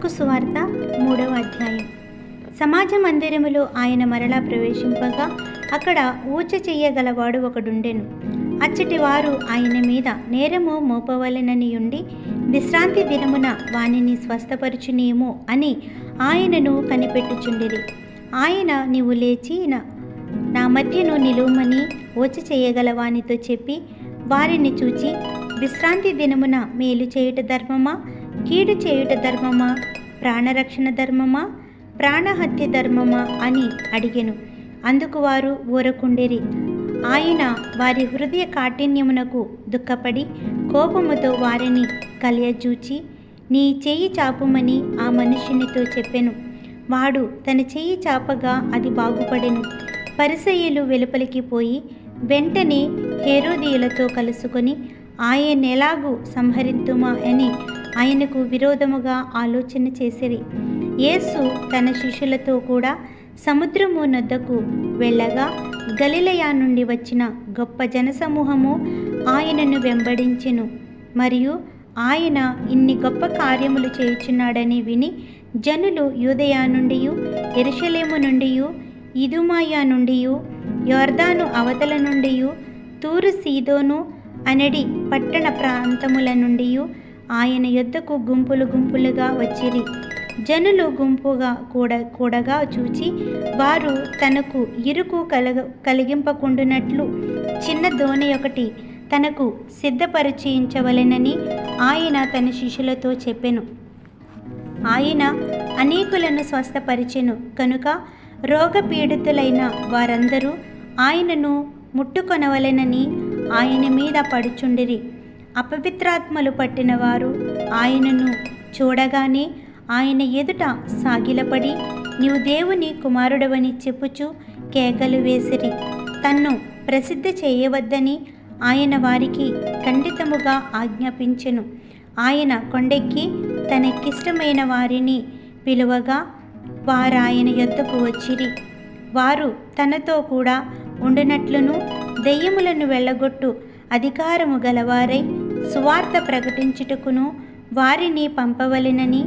లూకు సువార్త 3వ అధ్యాయం. సమాజ మందిరములో ఆయన మరలా ప్రవేశింపగా అక్కడ ఊచ చెయ్యగలవాడు ఒకడుండెను. అచ్చటి వారు ఆయన మీద నేరము మోపవలెననియుండి విశ్రాంతి దినమున వానిని స్వస్థపరచునేమో అని ఆయనను కనిపెట్టుచుండిరి. ఆయన, నీవు లేచి నా మధ్యను నిలువమని ఊచ చేయగల వానితో చెప్పి వారిని చూచి, విశ్రాంతి దినమున మేలు చేయుట ధర్మమా, కీడు చేయుట ధర్మమా, ప్రాణరక్షణ ధర్మమా, ప్రాణహత్య ధర్మమా అని అడిగెను. అందుకు వారు ఊరకుండిరి. ఆయన వారి హృదయ కాఠిన్యమునకు దుఃఖపడి కోపముతో వారిని కలియజూచి, నీ చెయ్యి చాపుమని ఆ మనుష్యునితో చెప్పెను. వాడు తన చెయ్యి చాపగా అది బాగుపడెను. పరిసయ్యులు వెలుపలికి పోయి వెంటనే హేరోదీయులతో కలుసుకొని ఆయనెలాగూ సంహరిద్దుమా అని ఆయనకు విరోధముగా ఆలోచన చేసిరి. యేసు తన శిష్యులతో కూడా సముద్రము నొద్దకు వెళ్ళగా గలిలయ నుండి వచ్చిన గొప్ప జనసమూహము ఆయనను వెంబడించెను. మరియు ఆయన ఇన్ని గొప్ప కార్యములు చేయుచున్నాడని విని జనులు యూదయ నుండి, యెరూషలేము నుండి, ఇదుమాయ నుండి, యొర్దాను అవతల నుండి, తూరు సీదోను అనడి పట్టణ ప్రాంతముల నుండి ఆయన యొద్దకు గుంపులు గుంపులుగా వచ్చిరి. జనులు గుంపుగా కూడగా చూచి వారు తనకు ఇరుకు కలిగింపకుండునట్లు చిన్న దోణి ఒకటి తనకు సిద్ధపరిచేయించవలెనని ఆయన తన శిష్యులతో చెప్పెను. ఆయన అనేకులను స్వస్థపరిచెను కనుక రోగపీడితులైన వారందరూ ఆయనను ముట్టుకొనవలెనని ఆయన మీద పడుచుండిరి. అపవిత్రాత్మలు పట్టిన వారు ఆయనను చూడగానే ఆయన ఎదుట సాగిలపడి, నీవు దేవుని కుమారుడవని చెప్పుచు కేకలు వేసిరి. తన్ను ప్రసిద్ధ చేయవద్దని ఆయన వారికి ఖండితముగా ఆజ్ఞాపించెను. ఆయన కొండెక్కి తనకిష్టమైన వారిని పిలువగా వారాయన యొద్దకు వచ్చిరి. వారు తనతో కూడా ఉండునట్లును దెయ్యములను వెళ్ళగొట్టు అధికారము గలవారై సువార్త ప్రకటించుటకును వారిని పంపవలెనని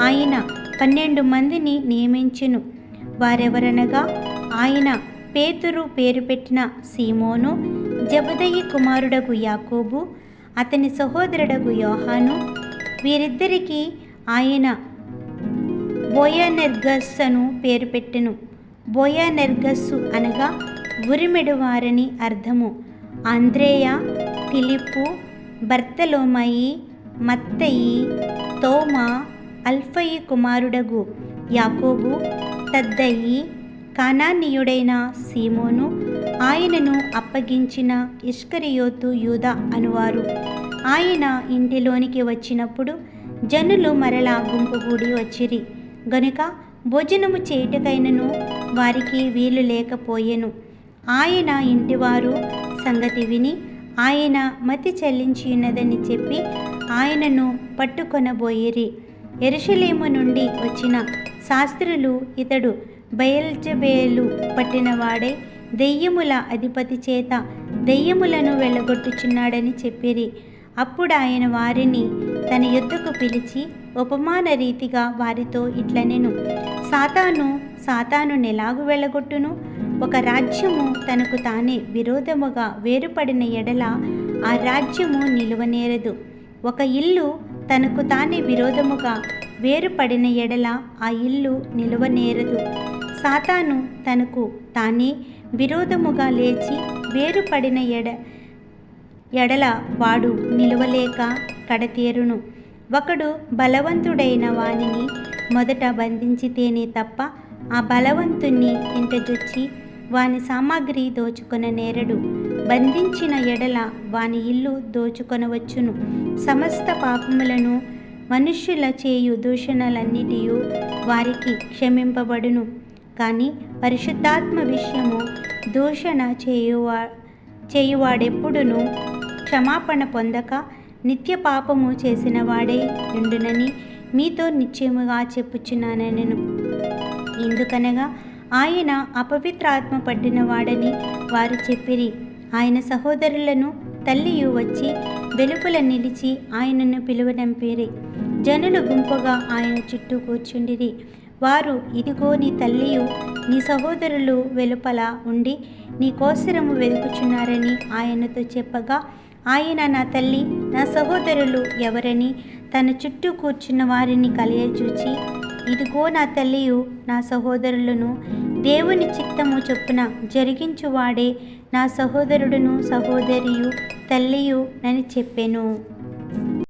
ఆయన 12 మందిని నియమించెను. వారెవరనగా ఆయన పేతురు పేరు పెట్టిన సీమోను, జెబెదయి కుమారుడగు యాకోబు, అతని సహోదరుడగు యోహాను. వీరిద్దరికీ ఆయన బోయనెర్గస్ అను పేరు పెట్టెను. బోయనెర్గస్సు అనగా ఉరిమెడు వారని అర్థము. అంద్రేయ, ఫిలిప్పు, బర్తలోమయి, మత్తయి, తోమా, అల్ఫయి కుమారుడగు యాకోబు, తద్దయి, కానానీయుడైన సీమోను, ఆయనను అప్పగించిన ఇస్కరియోతు యూదా అనువారు. ఆయన ఇంటిలోనికి వచ్చినప్పుడు జనులు మరలా గుంపుగూడి వచ్చిరి గనుక భోజనము చేయుటకైనను వారికి వీలు లేకపోయెను. ఆయన ఇంటివారు సంగతి విని ఆయన మతి చెల్లించినదని చెప్పి ఆయనను పట్టుకొనబోయిరి. యెరూషలేము నుండి వచ్చిన శాస్త్రులు ఇతడు బయల్జెబూలు పట్టినవాడై దెయ్యముల అధిపతి చేత దెయ్యములను వెళ్ళగొట్టుచున్నాడని చెప్పిరి. అప్పుడు ఆయన వారిని తన యొద్దకు పిలిచి ఉపమాన రీతిగా వారితో ఇట్లనెను. సాతాను నెలాగు వెళ్ళగొట్టును? ఒక రాజ్యము తనకు తానే విరోధముగా వేరుపడిన ఎడల ఆ రాజ్యము నిలువనేరదు. ఒక ఇల్లు తనకు తానే విరోధముగా వేరుపడిన ఎడల ఆ ఇల్లు నిలువనేరదు. సాతాను తనకు తానే విరోధముగా లేచి వేరుపడిన ఎడల వాడు నిలువలేక కడతేరును. ఒకడు బలవంతుడైన వానిని మొదట బంధించితేనే తప్ప ఆ బలవంతుణ్ణి ఇంటజొచ్చి వాని సామాగ్రి దోచుకొన నేరడు. బంధించిన ఎడల వాని ఇల్లు దోచుకొనవచ్చును. సమస్త పాపములను మనుష్యుల చేయు దూషణలన్నిటియు వారికి క్షమింపబడును. కానీ పరిశుద్ధాత్మ విషయము దూషణ చేయువాడెప్పుడును క్షమాపణ పొందక నిత్య పాపము చేసిన వాడై ఉండునని మీతో నిశ్చయముగా చెప్పుచున్నానెను. ఎందుకనగా ఆయన అపవిత్రాత్మ పట్టిన వాడని వారు చెప్పిరి. ఆయన సహోదరులను తల్లియు వచ్చి వెలుపల నిలిచి ఆయనను పిలువనంపిరి. జనులు గుంపుగా ఆయన చుట్టూ కూర్చుండిరి. వారు, ఇదిగో నీ తల్లియు నీ సహోదరులు వెలుపల ఉండి నీ కోసరము వెదుకుచున్నారని ఆయనతో చెప్పగా, ఆయన, నా తల్లి నా సహోదరులు ఎవరని తన చుట్టూ కూర్చున్న వారిని కలియచూచి, ఇదిగో నా తల్లియు నా సహోదరులను, దేవుని చిత్తము చొప్పున జరిగించువాడే నా సహోదరుడును సహోదరియు తల్లియు నని చెప్పెను.